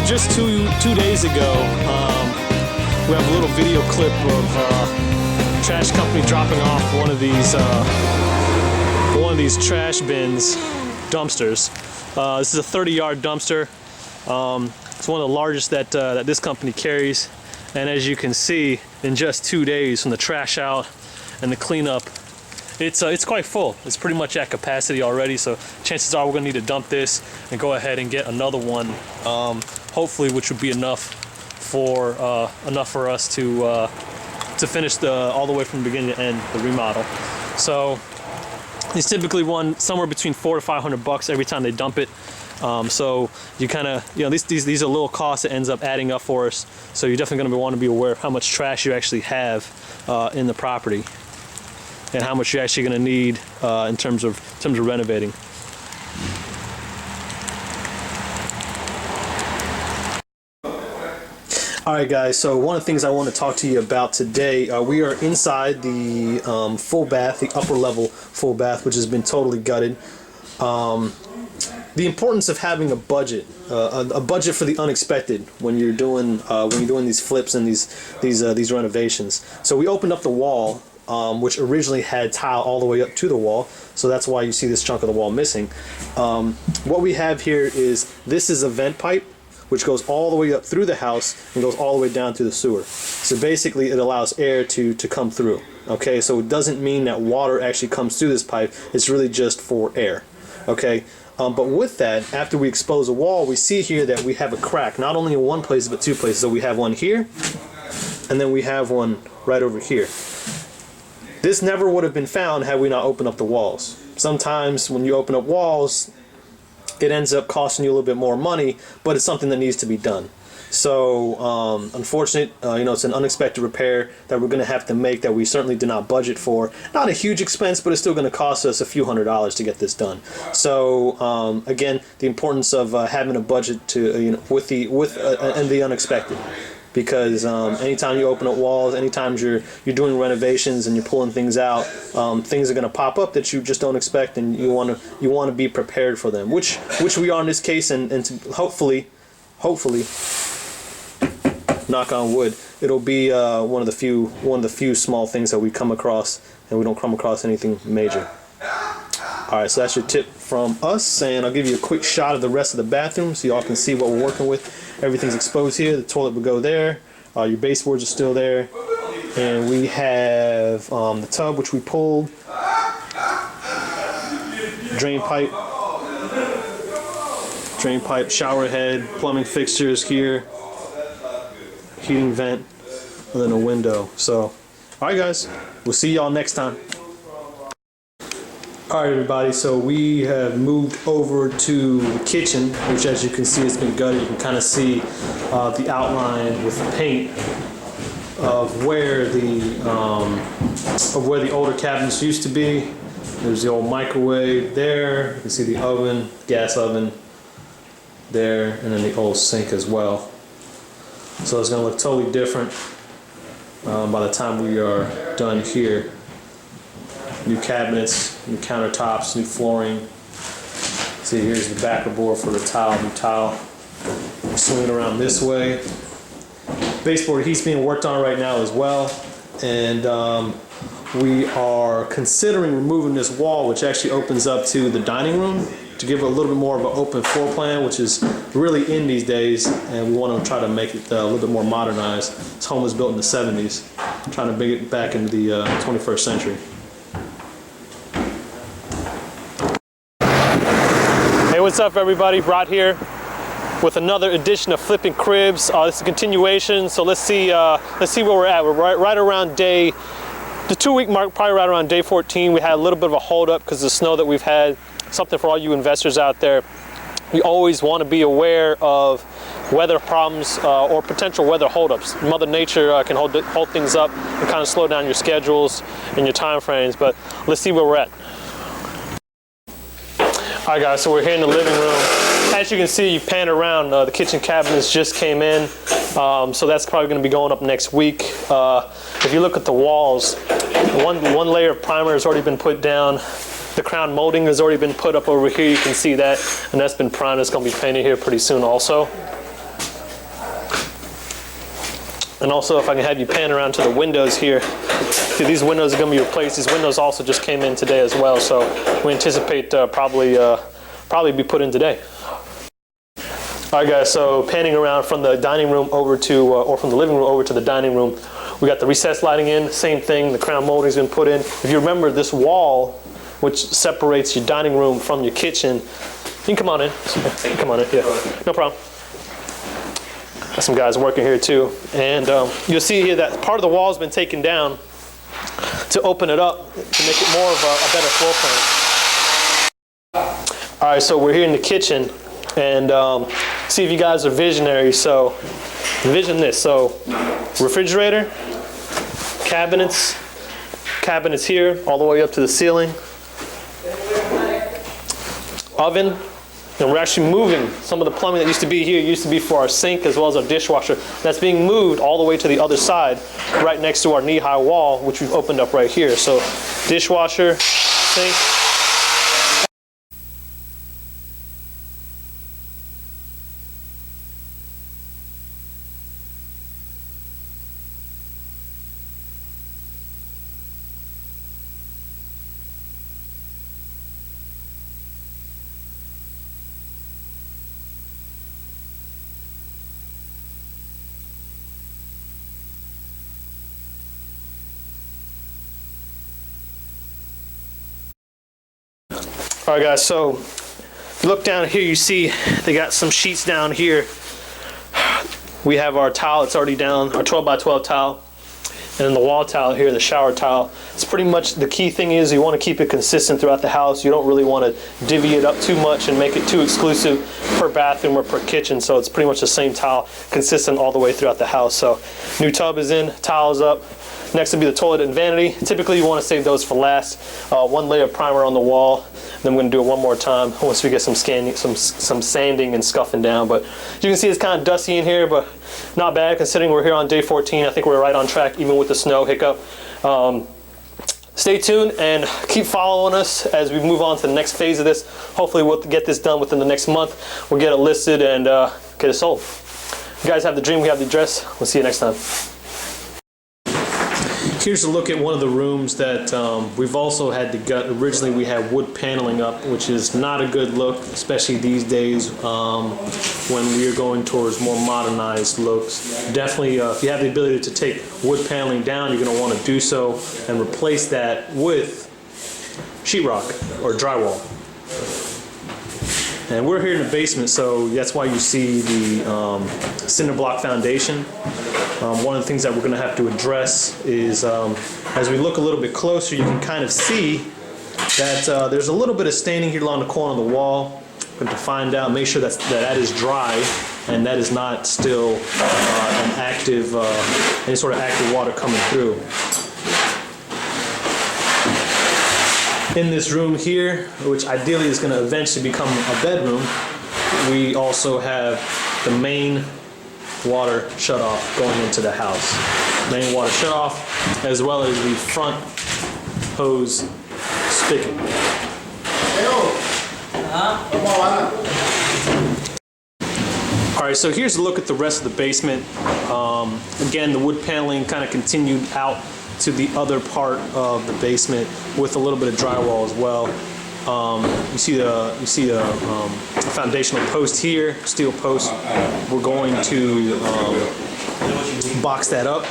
just two days ago, we have a little video clip of trash company dropping off one of these trash bins, dumpsters. This is a 30-yard dumpster. It's one of the largest that this company carries, and as you can see, in just 2 days from the trash out and the cleanup, it's quite full. It's pretty much at capacity already, so chances are we're gonna need to dump this and go ahead and get another one, hopefully, which would be enough for us to finish all the way from beginning to end, the remodel. So these typically run somewhere between $400 to $500 every time they dump it. So you kind of, these are little costs that ends up adding up for us. So you're definitely going to want to be aware of how much trash you actually have in the property, and how much you're actually going to need in terms of renovating. Alright guys, so one of the things I want to talk to you about today, we are inside the full bath, the upper level full bath, which has been totally gutted. The importance of having a budget for the unexpected when you're doing these flips and these renovations. So we opened up the wall, which originally had tile all the way up to the wall, so that's why you see this chunk of the wall missing. What we have here is a vent pipe which goes all the way up through the house and goes all the way down to the sewer. So basically it allows air to come through. Okay, so it doesn't mean that water actually comes through this pipe, it's really just for air. Okay, but with that, after we expose the wall, we see here that we have a crack, not only in one place but two places. So we have one here, and then we have one right over here. This never would have been found had we not opened up the walls. Sometimes when you open up walls, it ends up costing you a little bit more money, but it's something that needs to be done. So unfortunate, it's an unexpected repair that we're going to have to make that we certainly did not budget for. Not a huge expense, but it's still going to cost us a few $100s to get this done. So again, the importance of having a budget to with the unexpected. Because anytime you open up walls, anytime you're doing renovations and you're pulling things out, things are going to pop up that you just don't expect, and you want to be prepared for them, which we are in this case, and to hopefully, knock on wood, it'll be one of the few small things that we come across, and we don't come across anything major. All right, so that's your tip from us, and I'll give you a quick shot of the rest of the bathroom so y'all can see what we're working with. Everything's exposed here. The toilet would go there. Your baseboards are still there, and we have the tub, which we pulled, drain pipe, shower head, plumbing fixtures here, heating vent, and then a window. So, all right, guys, we'll see y'all next time. Alright everybody, so we have moved over to the kitchen, which as you can see has been gutted. You can kind of see the outline with the paint of where the older cabinets used to be. There's the old microwave there. You can see the oven, gas oven there, and then the old sink as well. So it's going to look totally different by the time we are done here. New cabinets, new countertops, new flooring. See, here's the backer board for the tile, new tile. Swing it around this way. Baseboard heat's being worked on right now as well. And we are considering removing this wall, which actually opens up to the dining room, to give it a little bit more of an open floor plan, which is really in these days, and we want to try to make it a little bit more modernized. This home was built in the 70s, trying to bring it back into the 21st century. Hey, what's up everybody? Rod here with another edition of Flipping Cribs. This is a continuation, so let's see where we're at. We're right around the 2-week mark, probably right around day 14. We had a little bit of a hold up because of the snow that we've had. Something for all you investors out there. We always want to be aware of weather problems or potential weather holdups. Mother Nature can hold things up and kind of slow down your schedules and your time frames, but let's see where we're at. Alright guys, so we're here in the living room. As you can see, you pan around, the kitchen cabinets just came in, so that's probably going to be going up next week. If you look at the walls, one layer of primer has already been put down. The crown molding has already been put up over here. You can see that, and that's been primed. It's going to be painted here pretty soon also. And also, if I can have you pan around to the windows here. See, these windows are going to be replaced. These windows also just came in today as well, so we anticipate probably be put in today. All right, guys. So panning around from the dining room over to, or from the living room over to the dining room, we got the recessed lighting in. Same thing. The crown molding's been put in. If you remember, this wall, which separates your dining room from your kitchen, you can come on in. Come on in. Yeah, no problem. Got some guys working here too, and you'll see here that part of the wall has been taken down to open it up to make it more of a better floor plan. All right, so we're here in the kitchen, and see if you guys are visionaries. So envision this: so refrigerator, cabinets here all the way up to the ceiling, oven. And we're actually moving some of the plumbing that used to be here, used to be for our sink as well as our dishwasher. That's being moved all the way to the other side, right next to our knee-high wall, which we've opened up right here. So dishwasher, sink. All right, guys, so if you look down here, you see they got some sheets down here. We have our tile, it's already down, our 12 by 12 tile. And then the wall tile here, the shower tile. It's pretty much, the key thing is you want to keep it consistent throughout the house. You don't really want to divvy it up too much and make it too exclusive per bathroom or per kitchen. So it's pretty much the same tile, consistent all the way throughout the house. So new tub is in, tiles up. Next will be the toilet and vanity. Typically you want to save those for last. One layer of primer on the wall. Then we're going to do it one more time once we get some sanding and scuffing down. But you can see it's kind of dusty in here, but not bad considering we're here on day 14. I think we're right on track even with the snow hiccup. Stay tuned and keep following us as we move on to the next phase of this. Hopefully we'll get this done within the next month. We'll get it listed and get it sold. You guys have the dream, we have the address. We'll see you next time. Here's a look at one of the rooms that we've also had to gut. Originally we had wood paneling up, which is not a good look, especially these days when we are going towards more modernized looks. Definitely, if you have the ability to take wood paneling down, you're going to want to do so and replace that with sheetrock or drywall. And we're here in the basement, so that's why you see the cinder block foundation. One of the things that we're going to have to address is, as we look a little bit closer, you can kind of see that there's a little bit of staining here along the corner of the wall. We're going to find out, make sure that is dry and that is not still an active, any sort of active water coming through. In this room here, which ideally is going to eventually become a bedroom, we also have the main water shut off going into the house. Main water shut off, as well as the front hose spigot. Alright, so here's a look at the rest of the basement. Again, the wood paneling kind of continued out to the other part of the basement with a little bit of drywall as well. You see the foundational post here, steel post. We're going to box that up,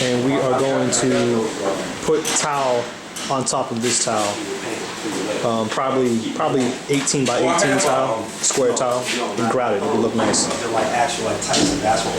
and we are going to put tile on top of this tile. Probably 18 by 18 tile, square tile, and grout it. It'll look nice. They're like actual types of asphalt.